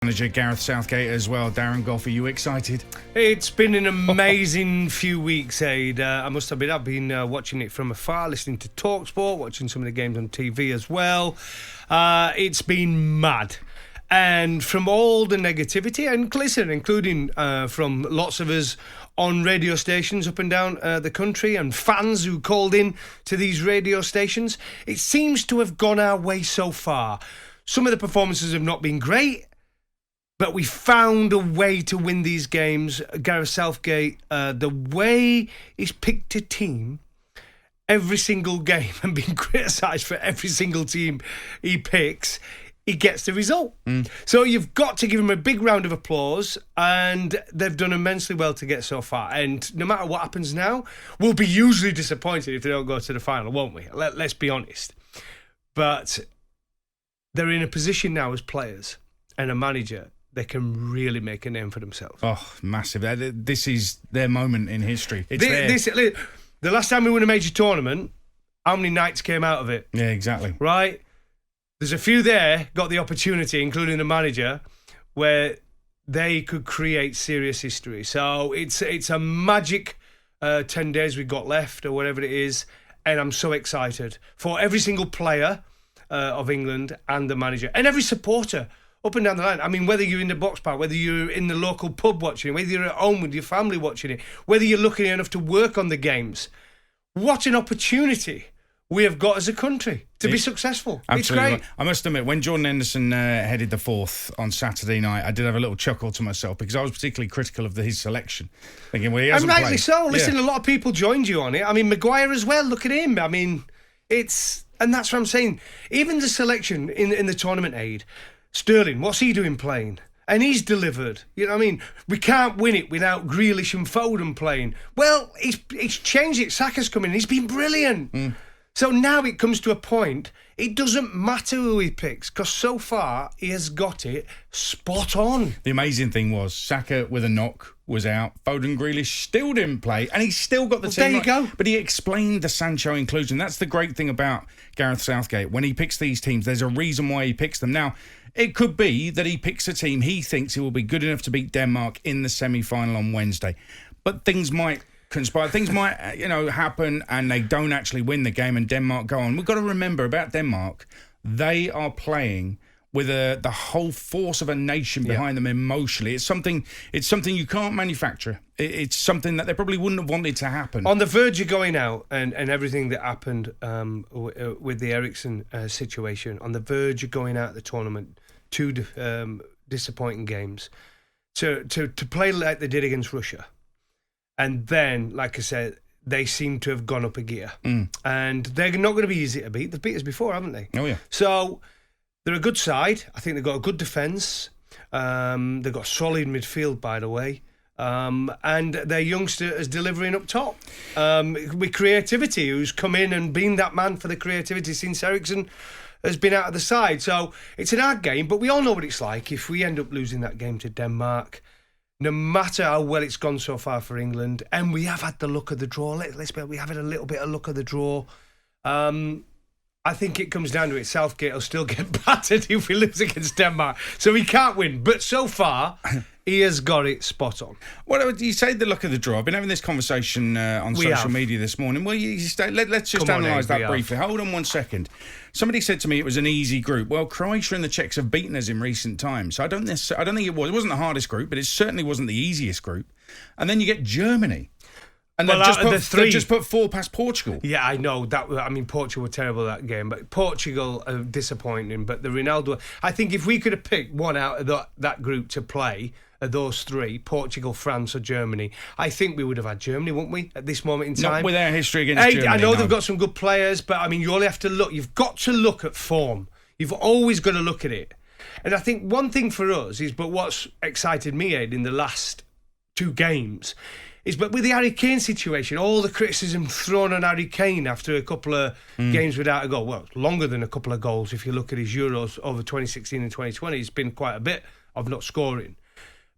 Manager Gareth Southgate as well. Darren, Gough, are you excited? It's been an amazing few weeks, Ade. I must admit, I've been watching it from afar, listening to talkSPORT, watching some of the games on TV as well. It's been mad. And from all the negativity, and listen, including from lots of us on radio stations up and down the country and fans who called in to these radio stations, it seems to have gone our way so far. Some of the performances have not been great, but we found a way to win these games. Gareth Southgate, the way he's picked a team every single game and been criticised for every single team he picks, he gets the result. So you've got to give him a big round of applause, and they've done immensely well to get so far. And no matter what happens now, we'll be hugely disappointed if they don't go to the final, won't we? Let's be honest. But they're in a position now as players and a manager, they can really make a name for themselves. Oh, massive. This is their moment in history. The last time we won a major tournament, how many nights came out of it? Yeah, exactly. Right? There's a few there, got the opportunity, including the manager, where they could create serious history. So it's a magic 10 days we've got left, or whatever it is, and I'm so excited for every single player of England and the manager, and every supporter up and down the line. I mean, whether you're in the box park, whether you're in the local pub watching it, whether you're at home with your family watching it, whether you're lucky enough to work on the games, what an opportunity we have got as a country to be successful. Absolutely. It's great. I must admit, when Jordan Henderson headed the fourth on Saturday night, I did have a little chuckle to myself because I was particularly critical of his selection. Thinking, well, he hasn't and rightly played. so. Listen, a lot of people joined you on it. I mean, Maguire as well. Look at him. I mean, and that's what I'm saying. Even the selection in the tournament, Aid, Sterling, what's he doing playing? And he's delivered. You know what I mean? We can't win it without Grealish and Foden playing. Well, he's changed it. Saka's come in. He's been brilliant. So now it comes to a point, it doesn't matter who he picks, because so far he has got it spot on. The amazing thing was Saka with a knock was out. Foden, Grealish still didn't play, and he's still got the team. There you go. But he explained the Sancho inclusion. That's the great thing about Gareth Southgate. When he picks these teams, there's a reason why he picks them. Now, it could be that he picks a team he thinks he will be good enough to beat Denmark in the semi-final on Wednesday. But things might conspire. Things might, happen, and they don't actually win the game, and Denmark go on. We've got to remember about Denmark, they are playing with the whole force of a nation behind them emotionally. It's something you can't manufacture. It's something that they probably wouldn't have wanted to happen. On the verge of going out, and everything that happened with the Eriksen situation, on the verge of going out of the tournament, two disappointing games, to play like they did against Russia. And then, like I said, they seem to have gone up a gear. And they're not going to be easy to beat. They've beat us before, haven't they? Oh, yeah. So they're a good side. I think they've got a good defence. They've got solid midfield, by the way. And their youngster is delivering up top with creativity, who's come in and been that man for the creativity since Eriksen has been out of the side. So it's an hard game, but we all know what it's like if we end up losing that game to Denmark. No matter how well it's gone so far for England, and we have had the luck of the draw. We have had a little bit of luck of the draw. I think it comes down to it. Southgate will still get battered if we lose against Denmark. So he can't win. But so far, he has got it spot on. Well, you say the luck of the draw. I've been having this conversation on social media this morning. Well, let's just analyse that briefly. Hold on 1 second. Somebody said to me it was an easy group. Well, Croatia and the Czechs have beaten us in recent times. So I don't think it was. It wasn't the hardest group, but it certainly wasn't the easiest group. And then you get Germany. And they've just put 4 past Portugal. Yeah, I know. Portugal were terrible that game, but Portugal are disappointing. But the Ronaldo, I think if we could have picked one out of that group to play, those 3, Portugal, France or Germany, I think we would have had Germany, wouldn't we, at this moment in time? Not with our history against Germany. I know they've got some good players, but you only have to look. You've got to look at form. You've always got to look at it. And I think one thing for us is, but what's excited me, Ed, in the last 2 games but with the Harry Kane situation, all the criticism thrown on Harry Kane after a couple of games without a goal. Well, longer than a couple of goals if you look at his Euros over 2016 and 2020. It's been quite a bit of not scoring.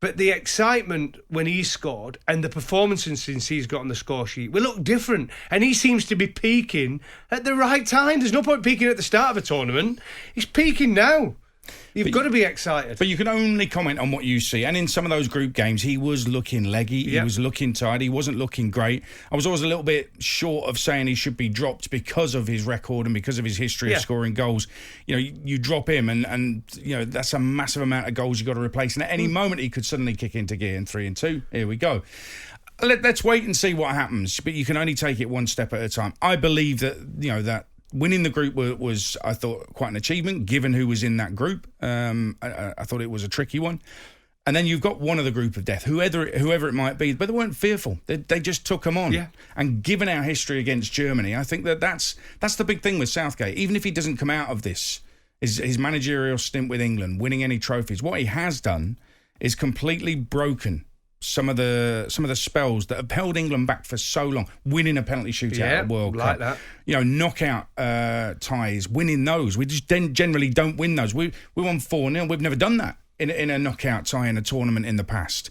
But the excitement when he scored and the performances since he's got on the score sheet will look different. And he seems to be peaking at the right time. There's no point peaking at the start of a tournament. He's peaking now. You've got to be excited. But you can only comment on what you see. And in some of those group games, he was looking leggy. He was looking tired. He wasn't looking great. I was always a little bit short of saying he should be dropped because of his record and because of his history of scoring goals. You drop him and that's a massive amount of goals you've got to replace. And at any moment, he could suddenly kick into gear in 3 and 2. Here we go. Let's wait and see what happens. But you can only take it one step at a time. I believe that, that winning the group was, I thought, quite an achievement, given who was in that group. I thought it was a tricky one. And then you've got one of the group of death, whoever it might be, but they weren't fearful. They just took them on. Yeah. And given our history against Germany, I think that's the big thing with Southgate. Even if he doesn't come out of this, his managerial stint with England, winning any trophies, what he has done is completely broken some of the spells that have held England back for so long, winning a penalty shootout at the World Cup, that. Knockout ties, winning those. We just generally don't win those. We won 4-0. We've never done that in a knockout tie in a tournament in the past.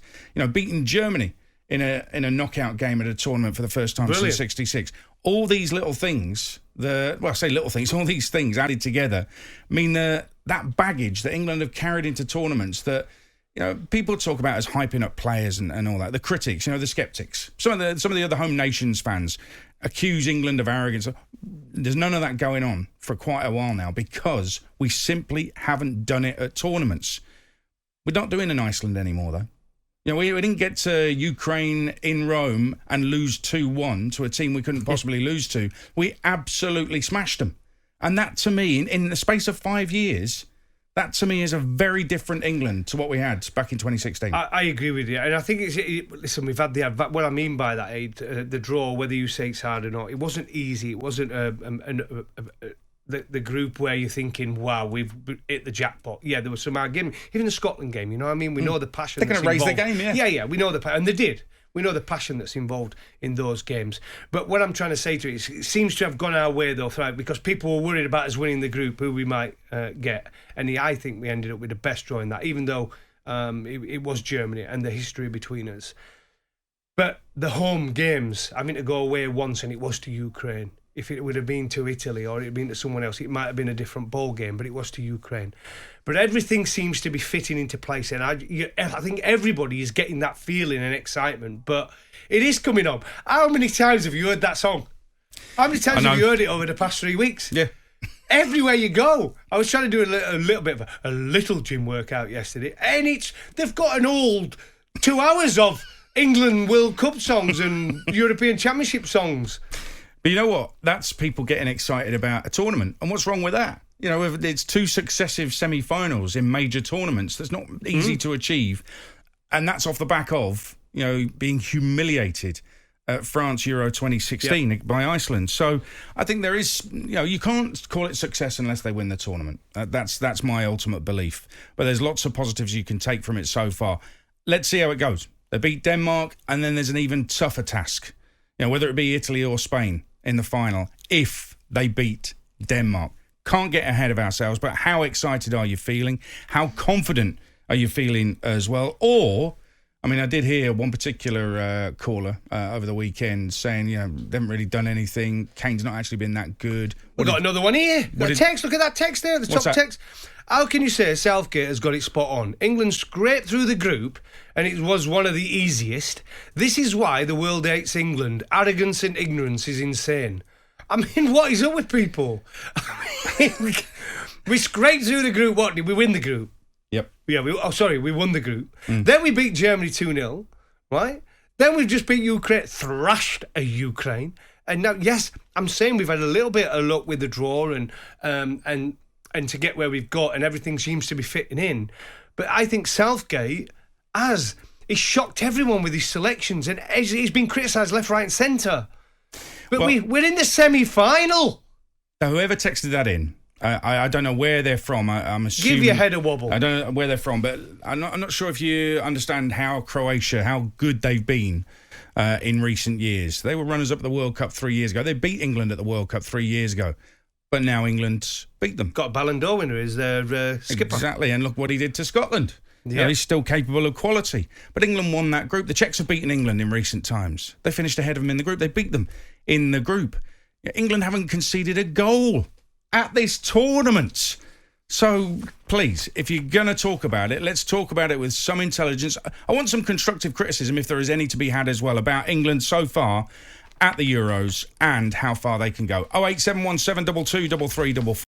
Beating Germany in a knockout game at a tournament for the first time since '66. All these little things, I say little things, all these things added together mean that baggage that England have carried into tournaments that. People talk about as hyping up players and all that. The critics, the skeptics, some of the other home nations fans accuse England of arrogance. There's none of that going on for quite a while now because we simply haven't done it at tournaments. We're not doing it in Iceland anymore, though. We didn't get to Ukraine in Rome and lose 2-1 to a team we couldn't possibly lose to. We absolutely smashed them. And that, to me, in the space of 5 years... That, to me, is a very different England to what we had back in 2016. I agree with you. And I think listen, we've had what I mean by that, Ade, the draw, whether you say it's hard or not, it wasn't easy. It wasn't the group where you're thinking, wow, we've hit the jackpot. Yeah, there was some hard game. Even the Scotland game, you know what I mean? We know the passion. They're going to raise the game, yeah. Yeah, we know the passion. And they did. We know the passion that's involved in those games. But what I'm trying to say to you is it seems to have gone our way, though, because people were worried about us winning the group, who we might get. And I think we ended up with the best draw in that, even though it was Germany and the history between us. But the home games, having to go away once, and it was to Ukraine. If it would have been to Italy or it had been to someone else, it might have been a different ball game, but it was to Ukraine. But everything seems to be fitting into place, and I think everybody is getting that feeling and excitement, but it is coming up. How many times have you heard that song? How many times have you heard it over the past 3 weeks? Yeah. Everywhere you go. I was trying to do a little bit of a little gym workout yesterday, and they've got an old 2 hours of England World Cup songs and European Championship songs. But you know what? That's people getting excited about a tournament. And what's wrong with that? If it's 2 successive semi-finals in major tournaments, that's not easy to achieve. And that's off the back of, being humiliated at France Euro 2016 by Iceland. So I think there is, you can't call it success unless they win the tournament. That's my ultimate belief. But there's lots of positives you can take from it so far. Let's see how it goes. They beat Denmark, and then there's an even tougher task. Whether it be Italy or Spain in the final, if they beat Denmark. Can't get ahead of ourselves, but how excited are you feeling? How confident are you feeling as well? Or, I did hear one particular caller over the weekend saying, they haven't really done anything. Kane's not actually been that good. We've got another one here. Look at that text there, the top text. How can you say Southgate has got it spot on? England scraped through the group and it was one of the easiest. This is why the world hates England. Arrogance and ignorance is insane. What is up with people? We scraped through the group. What, did we win the group? Yep. Yeah, we won the group. Then we beat Germany 2-0, right? Then we've just beat Ukraine, thrashed a Ukraine. And now, yes, I'm saying we've had a little bit of luck with the draw and to get where we've got, and everything seems to be fitting in. But I think Southgate he's shocked everyone with his selections, and he's been criticised left, right and centre. But we're in the semi-final. Now, whoever texted that in, I don't know where they're from. I'm assuming... Give your head a wobble. I don't know where they're from, but I'm not sure if you understand how good they've been in recent years. They were runners-up at the World Cup 3 years ago. They beat England at the World Cup 3 years ago. But now England beat them. Got a Ballon d'Or winner as their skipper. Exactly, and look what he did to Scotland. Yeah. He's still capable of quality. But England won that group. The Czechs have beaten England in recent times. They finished ahead of them in the group. They beat them in the group. England haven't conceded a goal at this tournament. So, please, if you're going to talk about it, let's talk about it with some intelligence. I want some constructive criticism, if there is any to be had as well, about England so far at the Euros and how far they can go. 08717223344.